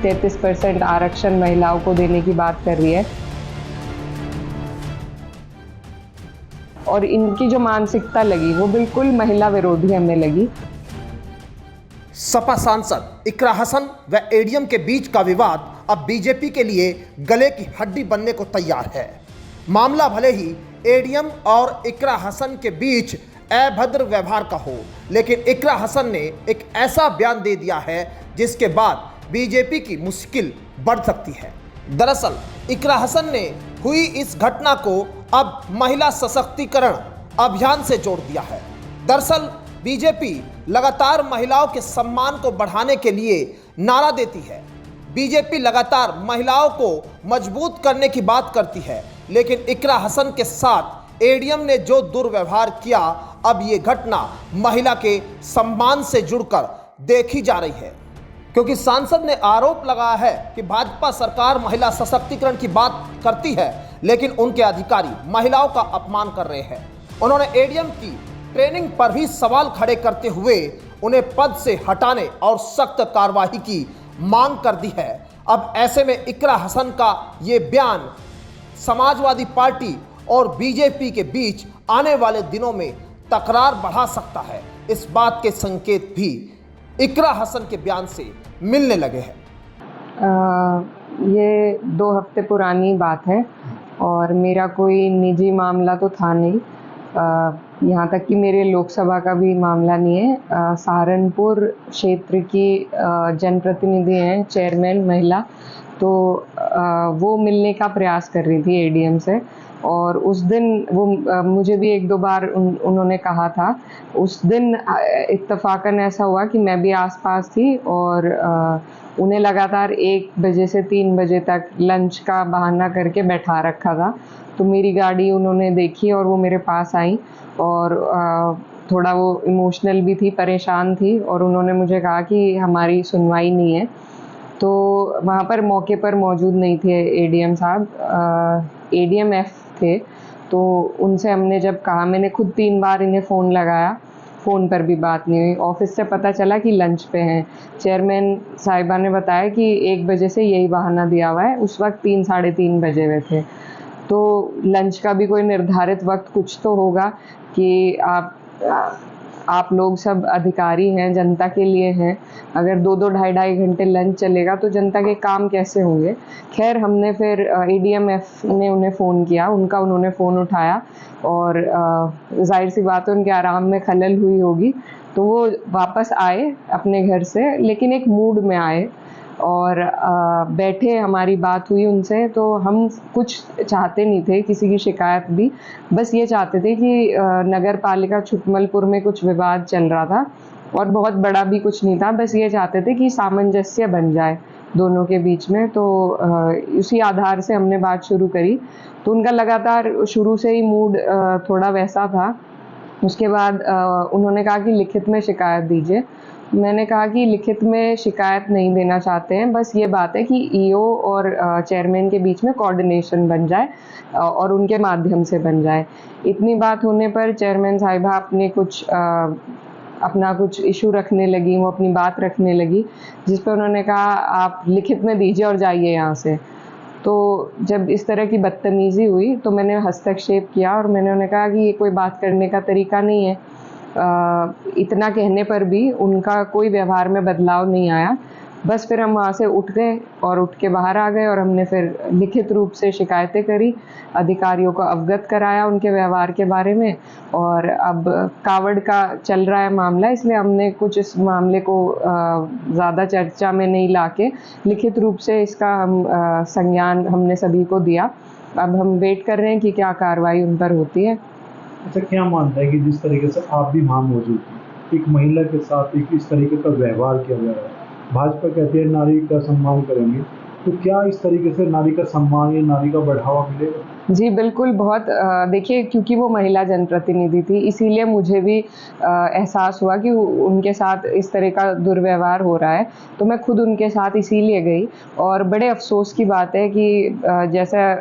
33% आरक्षण महिलाओं को देने की बात कर रही है। और इनकी जो मानसिकता लगी वो बिल्कुल महिला विरोधी हमें लगी। सपा सांसद इकरा हसन व एडीएम के बीच का विवाद अब बीजेपी के लिए गले की हड्डी बनने को तैयार है। मामला भले ही एडीएम और इकरा हसन के बीच अभद्र व्यवहार का हो, लेकिन इकरा हसन ने एक ऐसा बयान दे दिया है जिसके बाद बीजेपी की मुश्किल बढ़ सकती है। दरअसल इकरा हसन ने हुई इस घटना को अब महिला सशक्तिकरण अभियान से जोड़ दिया है। दरअसल बीजेपी लगातार महिलाओं के सम्मान को बढ़ाने के लिए नारा देती है। बीजेपी लगातार महिलाओं को मजबूत करने की बात करती है, लेकिन इकरा हसन के साथ एडीएम ने जो दुर्व्यवहार किया, अब ये घटना महिला के सम्मान से जुड़कर देखी जा रही है। क्योंकि सांसद ने आरोप लगाया है कि भाजपा सरकार महिला सशक्तिकरण की बात करती है, लेकिन उनके अधिकारी महिलाओं का अपमान कर रहे हैं। उन्होंने एडीएम की ट्रेनिंग पर भी सवाल खड़े करते हुए उन्हें पद से हटाने और सख्त कार्रवाई की मांग कर दी है। अब ऐसे में इकरा हसन का ये बयान समाजवादी पार्टी और बीजेपी के बीच आने वाले दिनों में तकरार बढ़ा सकता है। इस बात के संकेत भी इकरा हसन के बयान से मिलने लगे हैं। ये 2 हफ्ते पुरानी बात है और मेरा कोई निजी मामला तो था नहीं। यहाँ तक कि मेरे लोकसभा का भी मामला नहीं है। सहारनपुर क्षेत्र की जनप्रतिनिधि हैं, चेयरमैन महिला, तो वो मिलने का प्रयास कर रही थी एडीएम से। और उस दिन वो मुझे भी 1-2 बार उन्होंने कहा था। उस दिन इत्तफाकन ऐसा हुआ कि मैं भी आसपास थी और उन्हें लगातार 1 बजे से 3 बजे तक लंच का बहाना करके बैठा रखा था। तो मेरी गाड़ी उन्होंने देखी और वो मेरे पास आई और थोड़ा वो इमोशनल भी थी, परेशान थी, और उन्होंने मुझे कहा कि हमारी सुनवाई नहीं है। तो वहाँ पर मौके पर मौजूद नहीं थे एडीएम साहब, एडीएम एफ थे। तो उनसे हमने जब कहा, मैंने खुद 3 बार इन्हें फ़ोन लगाया, फ़ोन पर भी बात नहीं हुई। ऑफिस से पता चला कि लंच पे हैं। चेयरमैन साहिबा ने बताया कि 1 बजे से यही बहाना दिया हुआ है। उस वक्त 3 साढ़े 3 बजे हुए थे। तो लंच का भी कोई निर्धारित वक्त कुछ तो होगा कि आप लोग सब अधिकारी हैं, जनता के लिए हैं। अगर 2-2 ढाई घंटे लंच चलेगा तो जनता के काम कैसे होंगे। खैर, हमने फिर एडीएम एफ ने उन्हें फ़ोन किया, उन्होंने फ़ोन उठाया और जाहिर सी बात है उनके आराम में खलल हुई होगी, तो वो वापस आए अपने घर से, लेकिन एक मूड में आए और बैठे, हमारी बात हुई उनसे। तो हम कुछ चाहते नहीं थे, किसी की शिकायत भी, बस ये चाहते थे कि नगर पालिका छुटमलपुर में कुछ विवाद चल रहा था और बहुत बड़ा भी कुछ नहीं था। बस ये चाहते थे कि सामंजस्य बन जाए दोनों के बीच में। तो उसी आधार से हमने बात शुरू करी। तो उनका लगातार शुरू से ही मूड थोड़ा वैसा था। उसके बाद उन्होंने कहा कि लिखित में शिकायत दीजिए। मैंने कहा कि लिखित में शिकायत नहीं देना चाहते हैं, बस ये बात है कि ईओ और चेयरमैन के बीच में कोऑर्डिनेशन बन जाए और उनके माध्यम से बन जाए। इतनी बात होने पर चेयरमैन साहिबा अपना कुछ इशू रखने लगी, वो अपनी बात रखने लगी, जिस पर उन्होंने कहा आप लिखित में दीजिए और जाइए यहाँ से। तो जब इस तरह की बदतमीज़ी हुई तो मैंने हस्तक्षेप किया और मैंने उन्हें कहा कि ये कोई बात करने का तरीका नहीं है। इतना कहने पर भी उनका कोई व्यवहार में बदलाव नहीं आया। बस फिर हम वहाँ से उठ गए और उठ के बाहर आ गए और हमने फिर लिखित रूप से शिकायतें करी, अधिकारियों को अवगत कराया उनके व्यवहार के बारे में। और अब कावड़ का चल रहा है मामला, इसलिए हमने कुछ इस मामले को ज़्यादा चर्चा में नहीं लाके लिखित रूप से इसका हम संज्ञान हमने सभी को दिया। अब हम वेट कर रहे हैं कि क्या कार्रवाई उन पर होती है। अच्छा, क्या मानता है कि जिस तरीके से आप भी वहाँ मौजूद थी, एक महिला के साथ एक इस तरीके का व्यवहार किया जा रहा है, भाजपा कहती है नारी का सम्मान करेंगे, तो क्या इस तरीके से नारी का सम्मान या नारी का बढ़ावा मिलेगा? जी, बिल्कुल बहुत देखिए क्योंकि वो महिला जनप्रतिनिधि थी इसीलिए मुझे भी एहसास हुआ कि उनके साथ इस तरह का दुर्व्यवहार हो रहा है, तो मैं खुद उनके साथ इसीलिए गई और बड़े अफ़सोस की बात है कि जैसा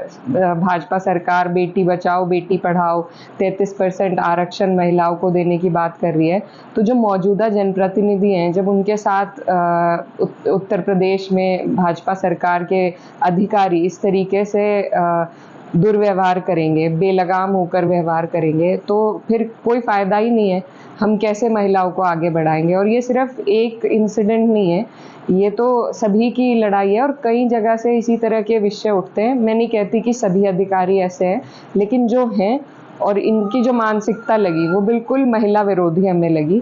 भाजपा सरकार बेटी बचाओ, बेटी पढ़ाओ, 33% आरक्षण महिलाओं को देने की बात कर रही है, तो जो मौजूदा जनप्रतिनिधि हैं, जब उनके साथ उत्तर प्रदेश में भाजपा सरकार के अधिकारी इस तरीके से दुर्व्यवहार करेंगे, बेलगाम होकर व्यवहार करेंगे, तो फिर कोई फ़ायदा ही नहीं है। हम कैसे महिलाओं को आगे बढ़ाएँगे? और ये सिर्फ़ एक इंसिडेंट नहीं है, ये तो सभी की लड़ाई है और कई जगह से इसी तरह के विषय उठते हैं। मैं नहीं कहती कि सभी अधिकारी ऐसे हैं, लेकिन जो हैं और इनकी जो मानसिकता लगी, वो बिल्कुल महिला विरोधी हमें लगी।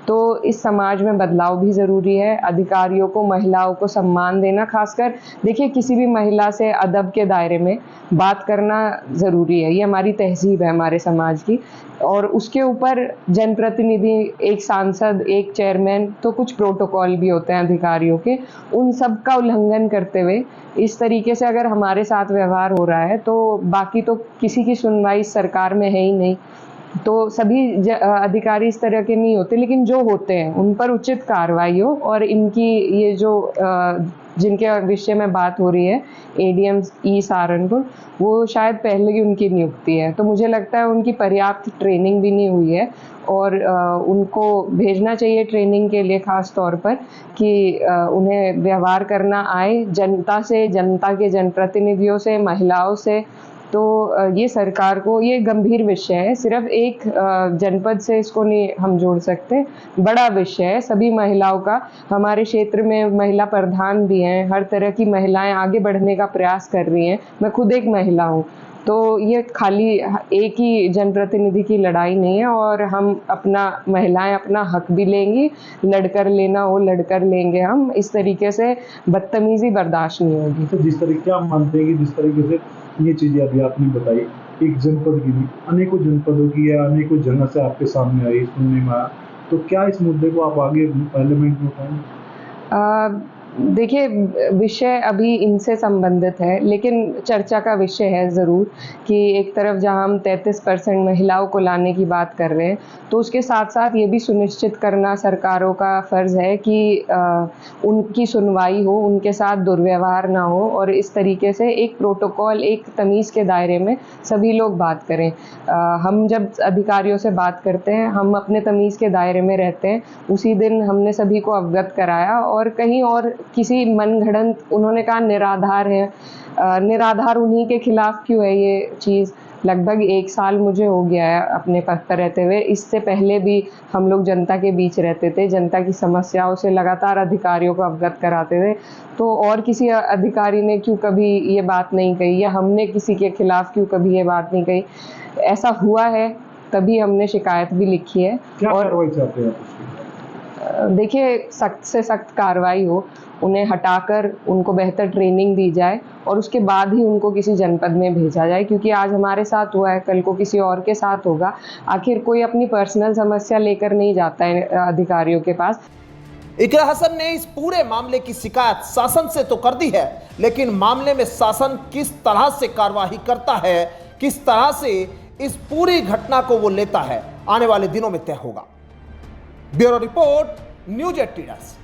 तो इस समाज में बदलाव भी ज़रूरी है, अधिकारियों को, महिलाओं को सम्मान देना, खासकर देखिए किसी भी महिला से अदब के दायरे में बात करना ज़रूरी है, ये हमारी तहज़ीब है हमारे समाज की। और उसके ऊपर जनप्रतिनिधि, एक सांसद, एक चेयरमैन, तो कुछ प्रोटोकॉल भी होते हैं अधिकारियों के, उन सब का उल्लंघन करते हुए इस तरीके से अगर हमारे साथ व्यवहार हो रहा है, तो बाकी तो किसी की सुनवाई सरकार में है ही नहीं। तो सभी अधिकारी इस तरह के नहीं होते, लेकिन जो होते हैं उन पर उचित कार्रवाई हो और इनकी ये जो जिनके विषय में बात हो रही है एडीएम ई सहारनपुर, वो शायद पहले की उनकी नियुक्ति है, तो मुझे लगता है उनकी पर्याप्त ट्रेनिंग भी नहीं हुई है और उनको भेजना चाहिए ट्रेनिंग के लिए, ख़ास तौर पर कि उन्हें व्यवहार करना आए जनता से, जनता के जनप्रतिनिधियों से, महिलाओं से। तो ये सरकार को, ये गंभीर विषय है, सिर्फ एक जनपद से इसको नहीं हम जोड़ सकते, बड़ा विषय है सभी महिलाओं का। हमारे क्षेत्र में महिला प्रधान भी हैं, हर तरह की महिलाएं आगे बढ़ने का प्रयास कर रही हैं, मैं खुद एक महिला हूँ। तो ये खाली एक ही जनप्रतिनिधि की लड़ाई नहीं है और हम अपना, महिलाएं अपना हक भी लेंगी, लड़कर लेना हो लड़कर लेंगे हम, इस तरीके से बदतमीजी बर्दाश्त नहीं होगी। तो जिस तरीके आप मानते हैं कि जिस तरीके से ये चीज़ें अभी आपने बताई, एक जनपद की नहीं, अनेकों जनपदों की या अनेकों जगह से आपके सामने आई, सुनने में आया, तो क्या इस मुद्दे को आप आगे पार्लियामेंट में उठाएंगे? देखिए विषय अभी इनसे संबंधित है, लेकिन चर्चा का विषय है ज़रूर कि एक तरफ जहां हम 33% महिलाओं को लाने की बात कर रहे हैं, तो उसके साथ साथ ये भी सुनिश्चित करना सरकारों का फ़र्ज़ है कि उनकी सुनवाई हो, उनके साथ दुर्व्यवहार ना हो और इस तरीके से एक प्रोटोकॉल, एक तमीज़ के दायरे में सभी लोग बात करें। हम जब अधिकारियों से बात करते हैं, हम अपने तमीज़ के दायरे में रहते हैं, उसी दिन हमने सभी को अवगत कराया और कहीं और किसी मनगढ़ंत, उन्होंने कहा निराधार है, निराधार उन्हीं के खिलाफ क्यों है ये चीज़। लगभग 1 साल मुझे हो गया है अपने पद पर रहते हुए, इससे पहले भी हम लोग जनता के बीच रहते थे, जनता की समस्याओं से लगातार अधिकारियों को अवगत कराते थे, तो और किसी अधिकारी ने क्यों कभी ये बात नहीं कही या हमने किसी के खिलाफ क्यों कभी ये बात नहीं कही। ऐसा हुआ है तभी हमने शिकायत भी लिखी है। क्या और कार्रवाई चाहते हैं आप? देखिए सख्त से सख्त कार्रवाई हो, उन्हें हटाकर उनको बेहतर ट्रेनिंग दी जाए और उसके बाद ही उनको किसी जनपद में भेजा जाए, क्योंकि आज हमारे साथ हुआ है, कल को किसी और के साथ होगा। आखिर कोई अपनी पर्सनल समस्या लेकर नहीं जाता है अधिकारियों के पास। इकरा हसन ने इस पूरे मामले की शिकायत शासन से तो कर दी है, लेकिन मामले में शासन किस तरह से कार्यवाही करता है, किस तरह से इस पूरी घटना को वो लेता है, आने वाले दिनों में तय होगा। Bureau report, news 18।